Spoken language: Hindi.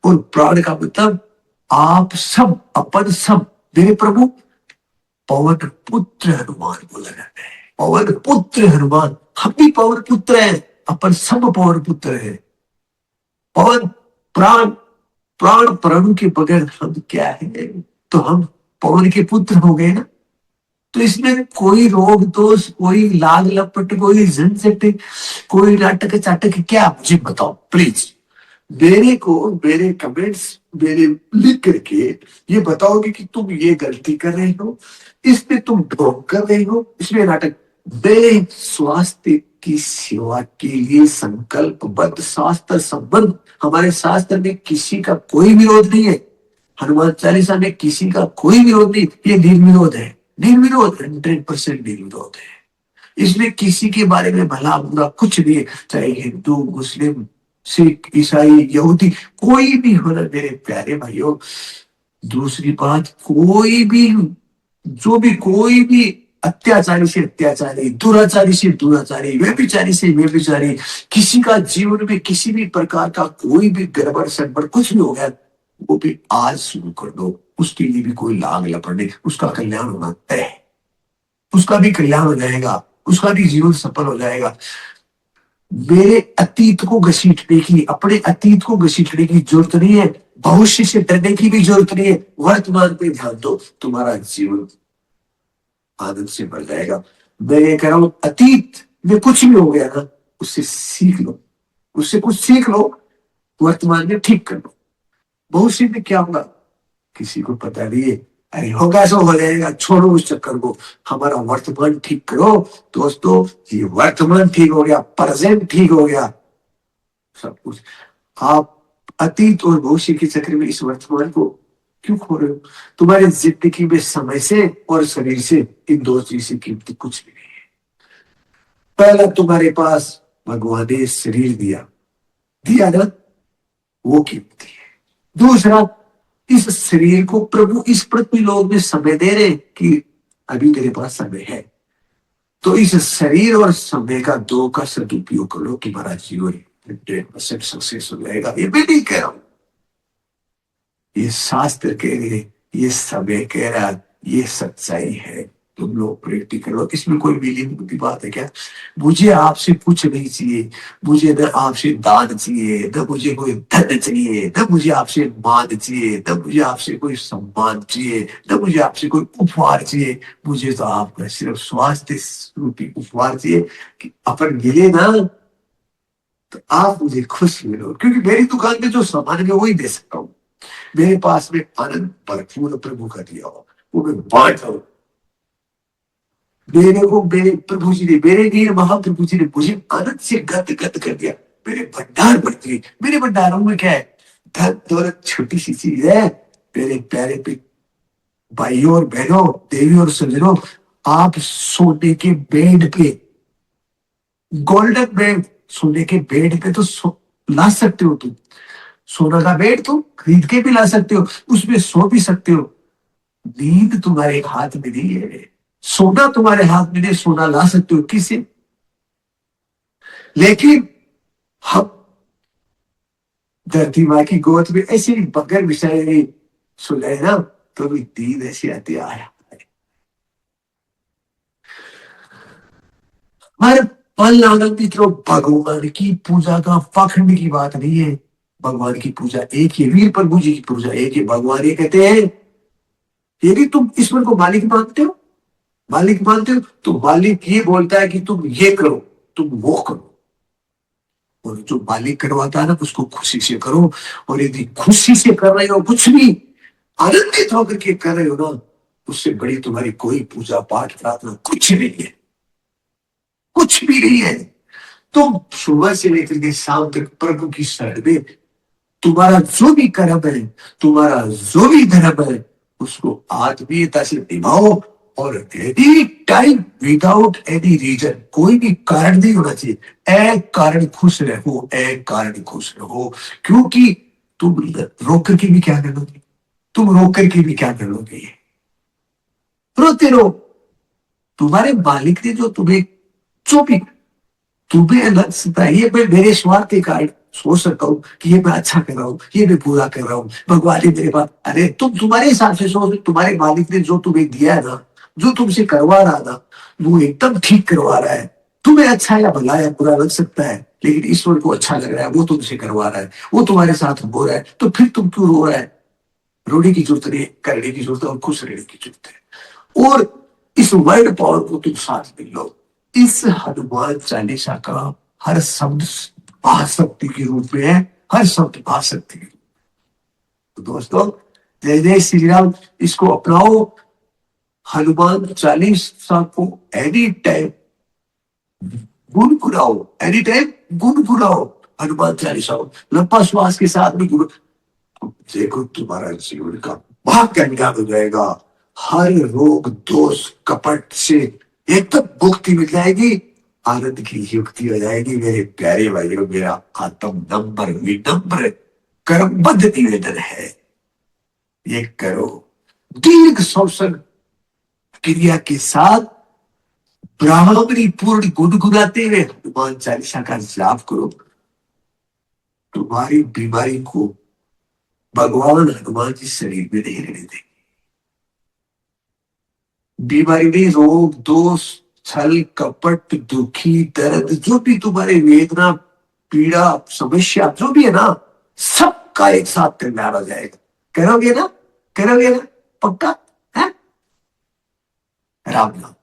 और प्राण का मतलब आप सब, अपन सब। मेरे प्रभु पवन पुत्र हनुमान बोला जाता है, पवन पुत्र हनुमान। हम भी पवन पुत्र हैं, अपन सब पवन पुत्र हैं। पवन प्राण, प्राण प्राणु के बगैर हम क्या है? तो हम पवन के पुत्र हो गए ना। तो इसमें कोई रोग दोष, कोई लाग लपट, कोई झंझट, कोई नाटक चाटक क्या? मुझे बताओ प्लीज। मेरे को मेरे कमेंट्स मेरे लिख करके ये बताओगे कि तुम ये गलती कर रहे हो, इसमें तुम ढोंग कर रहे हो, इसमें नाटक। मैं स्वास्थ्य की सेवा के लिए संकल्पबद्ध, शास्त्र संबंध। हमारे शास्त्र में किसी का कोई विरोध नहीं है, हनुमान चालीसा में किसी का कोई विरोध नहीं। ये निर्विरोध है, निर्विरोध, 100% निर्विरोध है। इसमें किसी के बारे में भला बुरा कुछ नहीं है, चाहे हिंदू, मुस्लिम, सिख, ईसाई, यहूदी, कोई भी हो ना मेरे प्यारे भाइयों। दूसरी बात, कोई भी, जो भी, कोई भी अत्याचारी से अत्याचारी, दुराचारी से दुराचारी, व्यभिचारी से व्यभिचारी, किसी का जीवन में किसी भी प्रकार का कोई भी गड़बड़ सड़बड़ कुछ भी हो गया, वो भी आज शुरू कर दो। उसके लिए भी कोई लाग लपड़ नहीं, उसका कल्याण होना तय है, उसका भी कल्याण हो जाएगा, उसका भी जीवन सफल हो जाएगा। मेरे अतीत को घसीटने की, अपने अतीत को घसीटने की जरूरत नहीं है, भविष्य से डरने की भी जरूरत नहीं है। वर्तमान पे ध्यान दो, तुम्हारा जीवन आनंद से भर जाएगा। मैं ये कह रहा हूं, अतीत में कुछ भी हो गया ना, उससे सीख लो, उससे कुछ सीख लो, वर्तमान में ठीक कर लो। भविष्य में क्या होगा किसी को पता नहीं है। अरे होगा सो हो जाएगा, छोड़ो उस चक्कर को, हमारा वर्तमान ठीक करो दोस्तों। ये वर्तमान ठीक हो गया, प्रेजेंट ठीक हो गया, सब कुछ। आप अतीत और भविष्य के चक्कर में इस वर्तमान को क्यों खो रहे हो? तुम्हारी जिंदगी में समय से और शरीर से, इन दो चीज से कीमती कुछ भी नहीं है। पहला, तुम्हारे पास भगवान ने शरीर दिया, दिया ना, वो कीमती है। दूसरा, इस शरीर को प्रभु इस पृथ्वी लोक में समय दे रहे कि अभी तेरे पास समय है, तो इस शरीर और समय का दो का सदुपयोग करो कि हमारा जीवन 100% सक्सेस हो जाएगा। ये मैं नहीं कह रहा हूं, ये शास्त्र कह रहे, ये समय कह रहा, ये सच्चाई है। तुम लोग प्रैक्टिकल हो, इसमें कोई मिली की बात है क्या? मुझे आपसे कुछ नहीं चाहिए, मुझे न आपसे दान चाहिए, न मुझे कोई धन चाहिए, न मुझे आपसे मान चाहिए, न मुझे आपसे कोई सम्मान चाहिए, न मुझे आपसे कोई उपहार चाहिए। मुझे तो आपका सिर्फ स्वास्थ्य रूपी उपहार चाहिए कि अपन मिले ना तो आप मुझे खुश मिलो, क्योंकि मेरी दुकान में जो सामान है वही दे सकता हूँ। मेरे पास में आनंद भरपूर प्रभु का दिया हो, वो मैं बांट रहा हूं। मेरे को मेरे प्रभु जी ने, मेरे वीर महाप्रभु जी ने मुझे आनंद से गद गद कर दिया। मेरे भंडार भर दिए। मेरे भंडारों में क्या है? धन दौलत छोटी सी चीज है। मेरे प्यारे पे भाइयों और बहनों, देवी और सज्जनों, आप सोने के बेड पे, गोल्डन बेड, सोने के बेड पे तो ला सकते हो तुम। सोना का बेड तुम खरीद के भी ला सकते हो, उसमें सो भी सकते हो। नींद तुम्हारे हाथ में नहीं है, सोना तुम्हारे हाथ में नहीं। सोना ला सकते हो किसी, लेकिन हम धरती माँ की गोद में ऐसे बगैर बिछाए सो जाए ना, तो भी नींद ऐसी आती आया। हर पल आनंदित रहो। भगवान की पूजा का पाखंड की बात नहीं है। भगवान की पूजा एक ही, वीर प्रभु जी की पूजा एक ही। भगवान ये कहते हैं, यदि तुम ईश्वर को मालिक मानते हो, मालिक मानते हो, तो मालिक ये बोलता है कि तुम ये करो, तुम वो करो। और जो मालिक करवाता है ना, उसको खुशी से करो। और यदि खुशी से कर रहे हो, कुछ भी आनंदित होकर के कर रहे हो ना, उससे बड़ी तुम्हारी कोई पूजा पाठ प्रार्थना कुछ नहीं है, कुछ भी नहीं है। तुम सुबह से लेकर के शाम तक प्रभु की शरण में, तुम्हारा जो भी कर्म है, तुम्हारा जो भी धर्म है, उसको आत्मीयता से निभाओ। और any time, without any reason, कोई भी कारण नहीं होना चाहिए। एक कारण खुश रहो, एक कारण खुश रहो। क्योंकि तुम रोक करके भी क्या कर लोगे? तुम रोक करके भी क्या कर लोगे? रोते रहो। तुम्हारे मालिक ने जो तुम्हें, जो भी तुम्हें अलग सताइए, मेरे स्वार्थ के कारण सोच सकता हूँ कि ये मैं अच्छा कर रहा हूँ, ये मैं पूरा कर रहा हूँ, भगवान ने मेरे पास, अरे तुम तुम्हारे हिसाब से सोच, तुम्हारे मालिक ने जो तुम्हें दिया है ना, जो तुमसे करवा रहा था, वो एकदम ठीक करवा रहा है। तुम्हें अच्छा या भला या बुरा लग सकता है, लेकिन ईश्वर को अच्छा लग रहा है, वो तुमसे करवा रहा है, वो तुम्हारे साथ हो रहा है, तो फिर तुम क्यों रो रहा है? रोने की जरूरत नहीं, करने की जरूरत है और खुश रहने की जरूरत है। और इस वर्ड पावर को तुम साथ में लो। इस हनुमान चालीसा का हर शब्द महाशक्ति के रूप में है, हर शब्द महाशक्ति के रूप में। तो दोस्तों, जय जय श्री राम, इसको अपनाओ। हनुमान चालीसा को एनी टाइम गुनगुनाओ, एनी टाइम गुनगुनाओ हनुमान चालीसा को, लंबा श्वास के साथ भी गुन, देखो तुम्हारा जीवन का भाग्य निकाल हो जाएगा। हर रोग दोष कपट से एकदम मुक्ति मिल जाएगी, आनंद की युक्ति हो जाएगी। मेरे प्यारे भाइयों, मेरा आत्म नंबर विनम्र कर्मबद्ध निवेदन है, ये करो। दीर्घ श्वसन क्रिया के साथ ब्राह्मणी पूर्ण गुनगुनाते हुए हनुमान चालीसा का जाप करो। तुम्हारी बीमारी को भगवान हनुमान जी शरीर में नहीं रहने देंगे। बीमारी में रोग दोष छल कपट दुखी दर्द, जो भी तुम्हारे वेदना पीड़ा समस्या जो भी है ना, सबका एक साथ कल्याण हो जाएगा। करोगे ना? करोगे ना? पक्का है? राम राम।